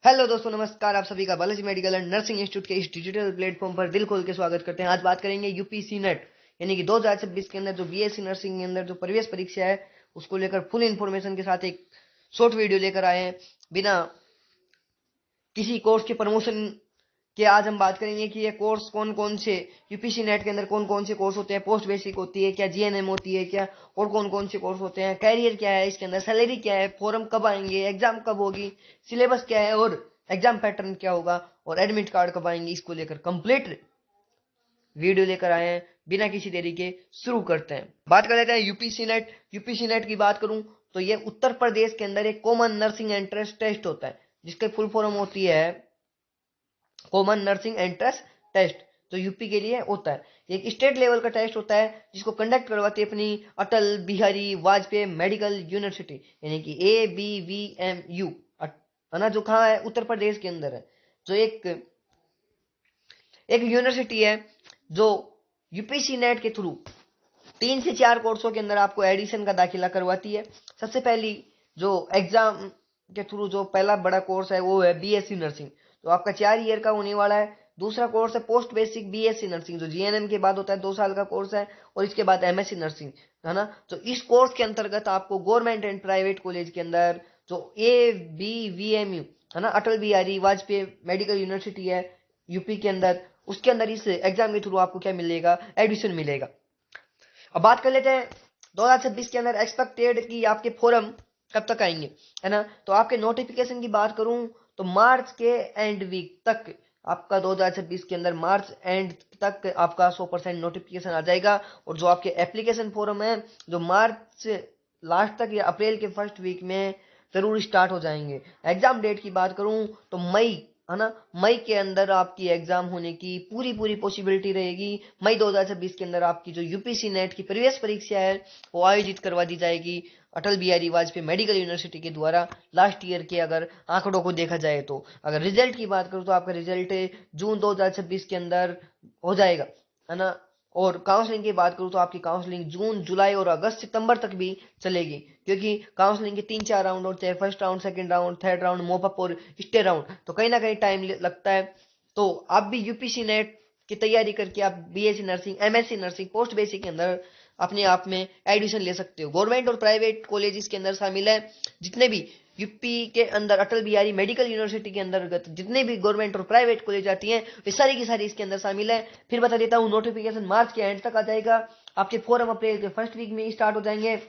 Hello दोस्तों, नमस्कार। आप सभी का Balaji medical and nursing institute के इस डिजिटल प्लेटफॉर्म पर दिल खोल के स्वागत करते हैं। आज बात करेंगे यूपीसी नेट यानी कि 2026 के अंदर जो बीएससी नर्सिंग के अंदर जो प्रवेश परीक्षा है उसको लेकर फुल इन्फॉर्मेशन के साथ एक शॉर्ट वीडियो लेकर आए हैं बिना किसी कोर्स के प्रमोशन के। आज हम बात करेंगे कि ये कोर्स कौन कौन से यूपीसी नेट के अंदर कौन कौन से कोर्स होते हैं, पोस्ट बेसिक होती है क्या, जीएनएम होती है क्या, और कौन कौन से कोर्स होते हैं, कैरियर क्या है इसके अंदर, सैलरी क्या है, फॉर्म कब आएंगे, एग्जाम कब होगी, सिलेबस क्या है और एग्जाम पैटर्न क्या होगा और एडमिट कार्ड कब आएंगे, इसको लेकर कंप्लीट वीडियो लेकर आए हैं। बिना किसी देरी के शुरू करते हैं। बात कर लेते हैं यूपीसी नेट। यूपीसी नेट की बात करूं तो ये उत्तर प्रदेश के अंदर एक कॉमन नर्सिंग एंट्रेंस टेस्ट होता है जिसके फुल फॉर्म होती है कॉमन नर्सिंग एंट्रेंस टेस्ट। तो यूपी के लिए होता है, एक स्टेट लेवल का टेस्ट होता है जिसको कंडक्ट करवाती है अपनी अटल बिहारी वाजपेयी मेडिकल यूनिवर्सिटी यानी कि ABVMU, है ना, जो कहाँ है, उत्तर प्रदेश के अंदर है। जो एक यूनिवर्सिटी है जो यूपीसी नेट के थ्रू 3 से 4 कोर्सों के अंदर आपको एडिशन का दाखिला करवाती है। सबसे पहली जो एग्जाम के थ्रू जो पहला बड़ा कोर्स है वो है बीएससी नर्सिंग, तो आपका 4 ईयर का होने वाला है। दूसरा कोर्स है पोस्ट बेसिक बीएससी नर्सिंग जो जीएनएम के बाद होता है, 2 साल का कोर्स है, और इसके बाद एमएससी नर्सिंग, है ना। तो इस कोर्स के अंतर्गत आपको गवर्नमेंट एंड प्राइवेट कॉलेज के अंदर जो ABVMU, है ना, अटल बिहारी वाजपेयी मेडिकल यूनिवर्सिटी है यूपी के अंदर, उसके अंदर इस एग्जाम के थ्रू आपको क्या मिलेगा, एडमिशन मिलेगा। अब बात कर लेते हैं 2026 के अंदर एक्सपेक्टेड कि आपके फॉर्म कब तक आएंगे, है ना। तो आपके नोटिफिकेशन की बात करूं तो मार्च के एंड वीक तक आपका 2026 के अंदर मार्च एंड तक आपका 100% नोटिफिकेशन आ जाएगा। और जो आपके एप्लीकेशन फॉर्म है जो मार्च लास्ट तक या अप्रैल के फर्स्ट वीक में जरूर स्टार्ट हो जाएंगे। एग्जाम डेट की बात करूं तो मई, है ना, मई के अंदर आपकी एग्जाम होने की पूरी पूरी पॉसिबिलिटी रहेगी। मई 2026 के अंदर आपकी जो यूपीसी नेट की प्रवेश परीक्षा है वो आयोजित करवा दी जाएगी अटल बिहारी वाजपेयी मेडिकल यूनिवर्सिटी के द्वारा। लास्ट ईयर के अगर आंकड़ों को देखा जाए तो अगर रिजल्ट की बात करूं तो आपका रिजल्ट जून 2026 के अंदर हो जाएगा, है ना। और काउंसलिंग की बात करूं तो आपकी काउंसलिंग जून जुलाई और अगस्त सितंबर तक भी चलेगी, क्योंकि काउंसलिंग के 3-4 राउंड होते हैं, first round, second round, third round, mop-up और स्टे राउंड, तो कहीं ना कहीं टाइम लगता है। तो आप भी यूपीसी नेट की तैयारी करके आप BSc nursing, MSc nursing, post basic के अंदर अपने आप में एडमिशन ले सकते हो। गवर्नमेंट और प्राइवेट कॉलेजेस के अंदर शामिल है जितने भी यूपी के अंदर अटल बिहारी मेडिकल यूनिवर्सिटी के अंतर्गत जितने भी गवर्नमेंट और प्राइवेट कॉलेज आती हैं वे सारी की सारी इसके अंदर शामिल है। फिर बता देता हूँ, नोटिफिकेशन मार्च के एंड तक आ जाएगा, आपके फॉर्म अप्रैल के फर्स्ट वीक में स्टार्ट हो जाएंगे,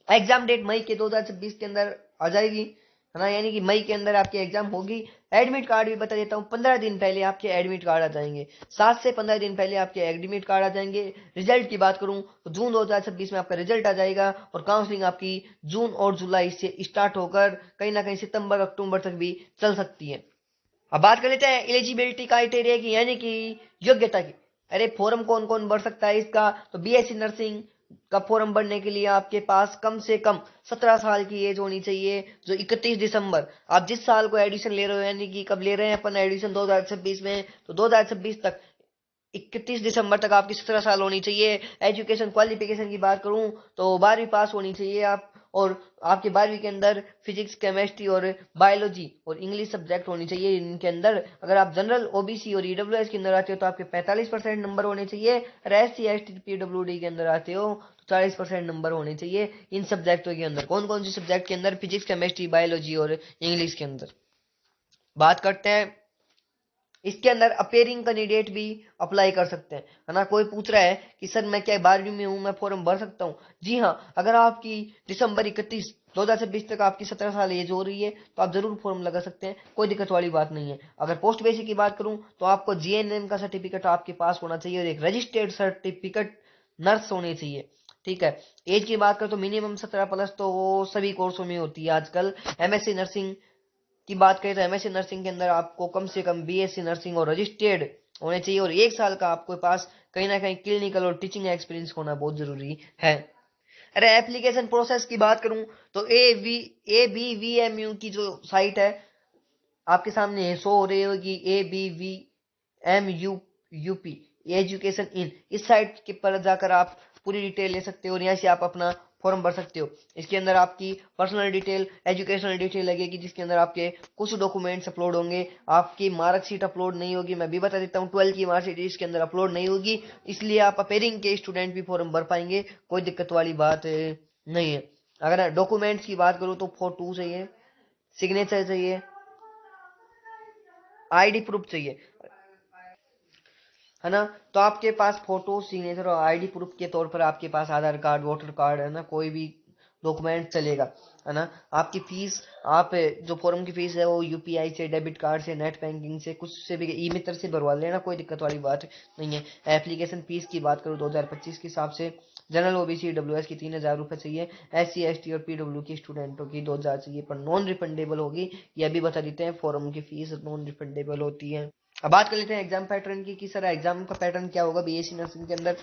एग्जाम डेट मई के 2026 के अंदर आ जाएगी, है ना, यानी कि मई के अंदर आपकी एग्जाम होगी। एडमिट कार्ड भी बता देता हूँ, 15 दिन पहले आपके एडमिट कार्ड आ जाएंगे, 7 से 15 दिन पहले आपके एडमिट कार्ड आ जाएंगे। रिजल्ट की बात करूं तो जून 2026 में आपका रिजल्ट आ जाएगा और काउंसलिंग आपकी जून और जुलाई से स्टार्ट होकर कहीं ना कहीं सितंबर अक्टूबर तक भी चल सकती है। अब बात कर लेते हैं एलिजिबिलिटी क्राइटेरिया की यानी कि योग्यता की। अरे फॉर्म कौन कौन भर सकता है इसका, तो बीएससी नर्सिंग का फॉर्म भरने के लिए आपके पास कम से कम 17 साल की एज होनी चाहिए। जो 31 दिसंबर, आप जिस साल को एडिशन ले रहे हो, यानी कि कब ले रहे हैं अपन एडिशन 2026 में, तो 2026 तक 31 दिसंबर तक आपकी 17 साल होनी चाहिए। एजुकेशन क्वालिफिकेशन की बात करूं तो 12वीं पास होनी चाहिए आप, और आपके 12वीं के अंदर फिजिक्स, केमिस्ट्री और बायोलॉजी और इंग्लिश सब्जेक्ट होनी चाहिए इनके अंदर। अगर आप जनरल, ओबीसी और ईडब्ल्यूएस के अंदर आते हो तो आपके 45% नंबर होने चाहिए, और SC ST PWD के अंदर आते हो तो 40% नंबर होने चाहिए इन सब्जेक्टों के अंदर। कौन कौन से सब्जेक्ट के अंदर, फिजिक्स, केमिस्ट्री, बायोलॉजी और इंग्लिश के अंदर। बात करते हैं इसके अंदर अपेयरिंग कैंडिडेट भी अप्लाई कर सकते हैं, है ना। कोई पूछ रहा है कि सर मैं क्या 12वीं में हूं, मैं फॉर्म भर सकता हूं? जी हाँ, अगर आपकी दिसंबर 31 2026 तक आपकी 17 साल एज हो रही है तो आप जरूर फॉर्म लगा सकते हैं, कोई दिक्कत वाली बात नहीं है। अगर पोस्ट बेसिक की बात करूं तो आपको जीएनएम का सर्टिफिकेट आपके पास होना चाहिए और एक रजिस्टर्ड सर्टिफिकेट नर्स होनी चाहिए, ठीक है। एज की बात करें तो मिनिमम 17+ तो वो सभी कोर्सों में होती है आजकल। एमएससी नर्सिंग की बात करें तो एमएससी नर्सिंग के अंदर आपको कम से कम बीएससी नर्सिंग और रजिस्टर्ड होने चाहिए, और 1 साल का आपके पास कहीं ना कहीं क्लिनिकल और टीचिंग एक्सपीरियंस होना बहुत जरूरी है। अरे एप्लीकेशन प्रोसेस की बात करूं तो ABVMU की जो साइट है आपके सामने शो हो रही होगी, ABVMU UP एजुकेशन इन, इस साइट के पर जाकर आप पूरी डिटेल ले सकते हो और यहाँ से आप अपना फॉर्म भर सकते हो। इसके अंदर आपकी पर्सनल डिटेल, एजुकेशनल डिटेल लगेगी, जिसके अंदर आपके कुछ डॉक्यूमेंट्स अपलोड होंगे। आपकी मार्कशीट अपलोड नहीं होगी, मैं भी बता देता हूँ, 12 की मार्कशीट इसके अंदर अपलोड नहीं होगी, इसलिए आप अपेयरिंग के स्टूडेंट भी फॉर्म भर पाएंगे, कोई दिक्कत वाली बात नहीं है। अगर डॉक्यूमेंट्स की बात करूँ तो फोटो चाहिए, सिग्नेचर चाहिए, आईडी प्रूफ चाहिए, है ना। तो आपके पास फोटो, सिग्नेचर और आईडी प्रूफ के तौर पर आपके पास आधार कार्ड, वोटर कार्ड, है ना, कोई भी डॉक्यूमेंट चलेगा, है ना। आपकी फीस, आप जो फॉर्म की फीस है वो यूपीआई से, डेबिट कार्ड से, नेट बैंकिंग से, कुछ से भी, ई मित्र से भरवा लेना, कोई दिक्कत वाली बात नहीं है। एप्लीकेशन फीस की बात करूँ 2025 के हिसाब से, जनरल ओबीसी डब्ल्यूएस की 3000 रुपये चाहिए, SC ST और PW की स्टूडेंटों की 2000 चाहिए, पर नॉन रिफंडेबल होगी, ये अभी बता देते हैं, फॉर्म की फीस नॉन रिफंडेबल होती है। अब बात कर लेते हैं एग्जाम पैटर्न की, कि सर एग्जाम का पैटर्न क्या होगा बीएससी नर्सिंग के अंदर।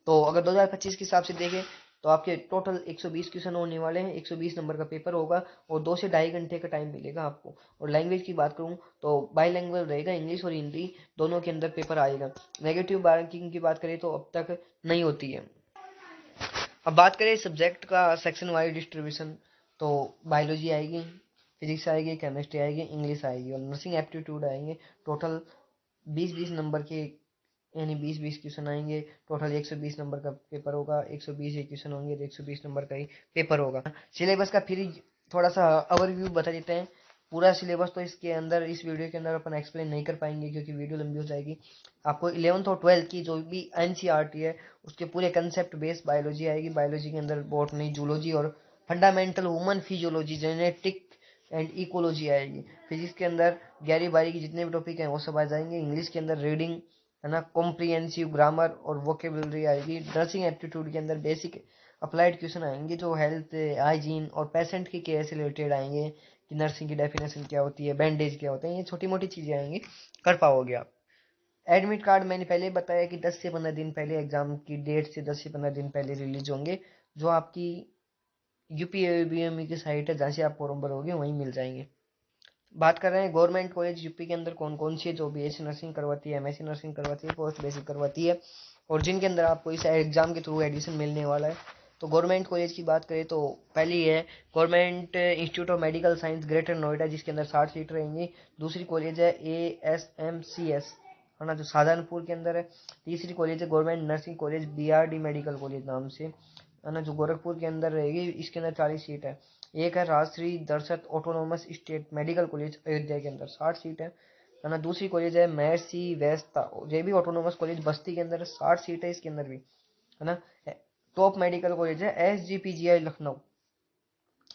तो अगर 2025 के हिसाब से देखें तो आपके टोटल 120 क्वेश्चन होने वाले हैं, 120 नंबर का पेपर होगा और 2 से ढाई घंटे का टाइम मिलेगा आपको। और लैंग्वेज की बात करूं तो बाई लैंग्वेज रहेगा, इंग्लिश और हिंदी दोनों के अंदर पेपर आएगा। नेगेटिव मार्किंग की बात करें तो अब तक नहीं होती है। अब बात करें सब्जेक्ट का सेक्शन वाइज डिस्ट्रीब्यूशन, तो बायोलॉजी आएगी, फिजिक्स आएगी, केमिस्ट्री आएगी, इंग्लिश आएगी और नर्सिंग एप्टीट्यूड आएंगे। टोटल 20-20 नंबर के, यानी 20-20 क्वेश्चन आएंगे। टोटल 120 नंबर का पेपर होगा, 120 ही क्वेश्चन होंगे तो 120 नंबर का ही पेपर होगा। सिलेबस का फिर थोड़ा सा ओवरव्यू बता देते हैं। पूरा सिलेबस तो इसके अंदर, इस वीडियो के अंदर अपन एक्सप्लेन नहीं कर पाएंगे क्योंकि वीडियो लंबी हो जाएगी। आपको 11th और 12th की जो भी एनसीईआरटी है उसके पूरे कंसेप्ट बेस्ड बायोलॉजी आएगी। बायोलॉजी के अंदर बॉटनी, जूलॉजी और fundamental human physiology, genetic and ecology आएगी। फिजिक्स के अंदर 11 12 की जितने भी टॉपिक हैं वो सब आ जाएंगे। इंग्लिश के अंदर रीडिंग, है ना, कॉम्प्रिहेंसिव ग्रामर और वोकेबलरी आएगी। नर्सिंग एप्टीट्यूड के अंदर बेसिक अप्लाइड क्वेश्चन आएंगे जो हेल्थ, हाइजीन और पेशेंट की केयर से रिलेटेड आएंगे, कि नर्सिंग की डेफिनेशन क्या होती है, बैंडेज क्या होते हैं, ये छोटी मोटी चीजें आएंगी, कर पाओगे आप। एडमिट कार्ड मैंने पहले बताया कि 10 से 15 दिन पहले, एग्जाम की डेट से 10 से 15 दिन पहले रिलीज होंगे, जो आपकी यूपीएबीएमई की साइट है जहाँ से आप फॉर्म भरोगे वहीं मिल जाएंगे। बात कर रहे हैं गवर्नमेंट कॉलेज यूपी के अंदर कौन कौन सी है, जो बीएससी नर्सिंग करवाती है, एमएससी नर्सिंग करवाती है, पोस्ट बेसिक करवाती है और जिनके अंदर आपको इस एग्जाम के थ्रू एडमिशन मिलने वाला है। तो गवर्नमेंट कॉलेज की बात करें तो पहली है government institute of medical science greater Noida, जिसके अंदर 60 सीट रहेंगी। दूसरी कॉलेज है ASMCS, है ना, जो शाहजहानपुर के अंदर है। तीसरी कॉलेज है government nursing college BRD medical college नाम से, है ना, जो गोरखपुर के अंदर रहेगी, इसके अंदर 40 सीट है। एक है Rajarshi Dashrath autonomous state medical college Ayodhya के अंदर, 60 सीट है ना। दूसरी कॉलेज है महर्षि वेस्ता, ये भी ऑटोनोमस कॉलेज बस्ती के अंदर, 60 सीट है इसके अंदर भी, है ना। टॉप मेडिकल कॉलेज है SGPGI लखनऊ।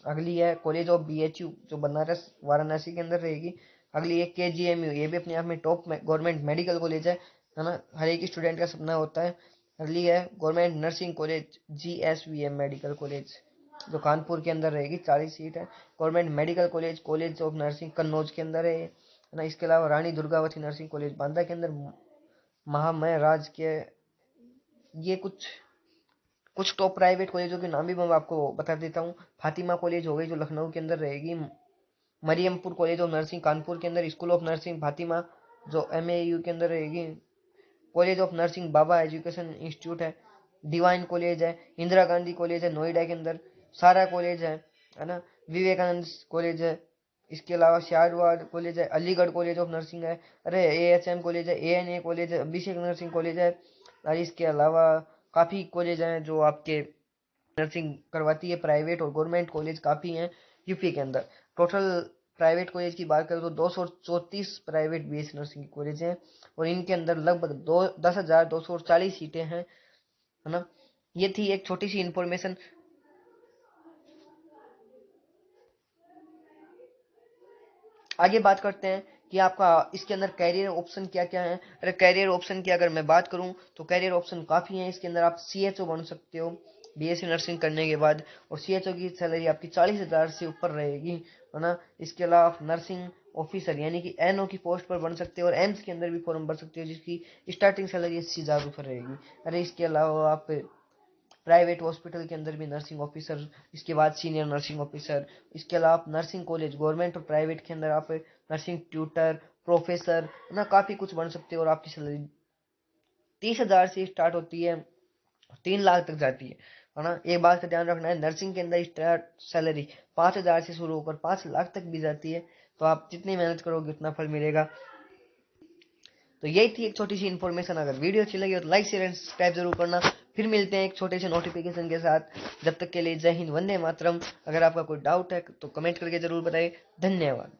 अगली है कॉलेज ऑफ BHU जो बनारस वाराणसी के अंदर रहेगी। अगली है KGMU, ये भी अपने आप में टॉप गवर्नमेंट मेडिकल कॉलेज है ना, हर एक स्टूडेंट का सपना होता है। अगली है government nursing college GSVM medical college, जो कानपुर के अंदर रहेगी, 40 सीट है। Government medical college, college of nursing Kannauj के अंदर है ना। इसके अलावा रानी दुर्गावती नर्सिंग कॉलेज बांदा के अंदर, महामय राज के, ये कुछ कुछ टॉप प्राइवेट कॉलेजों के नाम भी मैं आपको बता देता हूँ। फातिमा कॉलेज हो गई जो लखनऊ के अंदर रहेगी। Mariampur college of nursing Kanpur के अंदर, स्कूल ऑफ नर्सिंग फातिमा जो MAU के अंदर रहेगी। College of nursing Baba education institute है। डिवाइन कॉलेज है। इंदिरा गांधी कॉलेज है नोएडा के अंदर। सारा कॉलेज है ना। विवेकानंद कॉलेज है। इसके अलावा शाहरवाड़ कॉलेज है। अलीगढ़ कॉलेज ऑफ नर्सिंग है। अरे AHM कॉलेज है, ANA कॉलेज है, अभिषेक नर्सिंग कॉलेज है। और इसके अलावा काफ़ी कॉलेज हैं जो आपके नर्सिंग करवाती है, प्राइवेट और गवर्नमेंट कॉलेज काफ़ी हैं यूपी के अंदर। टोटल प्राइवेट कॉलेज की बात करें तो 234 प्राइवेट BSc नर्सिंग कॉलेज हैं और इनके अंदर लगभग 10,240 सीटें हैं, है ना। ये थी एक छोटी सी इंफॉर्मेशन। आगे बात करते हैं कि आपका इसके अंदर कैरियर ऑप्शन क्या क्या है। अरे कैरियर ऑप्शन की अगर मैं बात करूं तो कैरियर ऑप्शन काफ़ी हैं इसके अंदर। आप CHO बन सकते हो BSc नर्सिंग करने के बाद, और CHO की सैलरी आपकी 40,000 से ऊपर रहेगी, है ना। इसके अलावा आप नर्सिंग ऑफिसर यानी कि NO की पोस्ट पर बन सकते हो और एम्स के अंदर भी फॉर्म भर सकते हो, जिसकी स्टार्टिंग सैलरी 80,000 रुपये रहेगी। अरे इसके अलावा आप प्राइवेट हॉस्पिटल के अंदर भी नर्सिंग ऑफिसर, इसके बाद सीनियर नर्सिंग ऑफिसर, इसके अलावा आप नर्सिंग कॉलेज गवर्नमेंट और प्राइवेट के अंदर आप नर्सिंग ट्यूटर, प्रोफेसर, ना काफ़ी कुछ बन सकते हो और आपकी सैलरी 30,000 से स्टार्ट होती है, 3 लाख तक जाती है। है ना। एक बात का ध्यान रखना है, नर्सिंग के अंदर स्टार्ट सैलरी 5,000 से शुरू होकर 5 लाख तक भी जाती है। तो आप जितनी मेहनत करोगे उतना फल मिलेगा। तो यही थी एक छोटी सी इन्फॉर्मेशन। अगर वीडियो अच्छी लगी हो तो लाइक शेयर एंड सब्सक्राइब जरूर करना। फिर मिलते हैं एक छोटे से नोटिफिकेशन के साथ। जब तक के लिए जय हिंद, वंदे मातरम। अगर आपका कोई डाउट है तो कमेंट करके जरूर बताइए। धन्यवाद।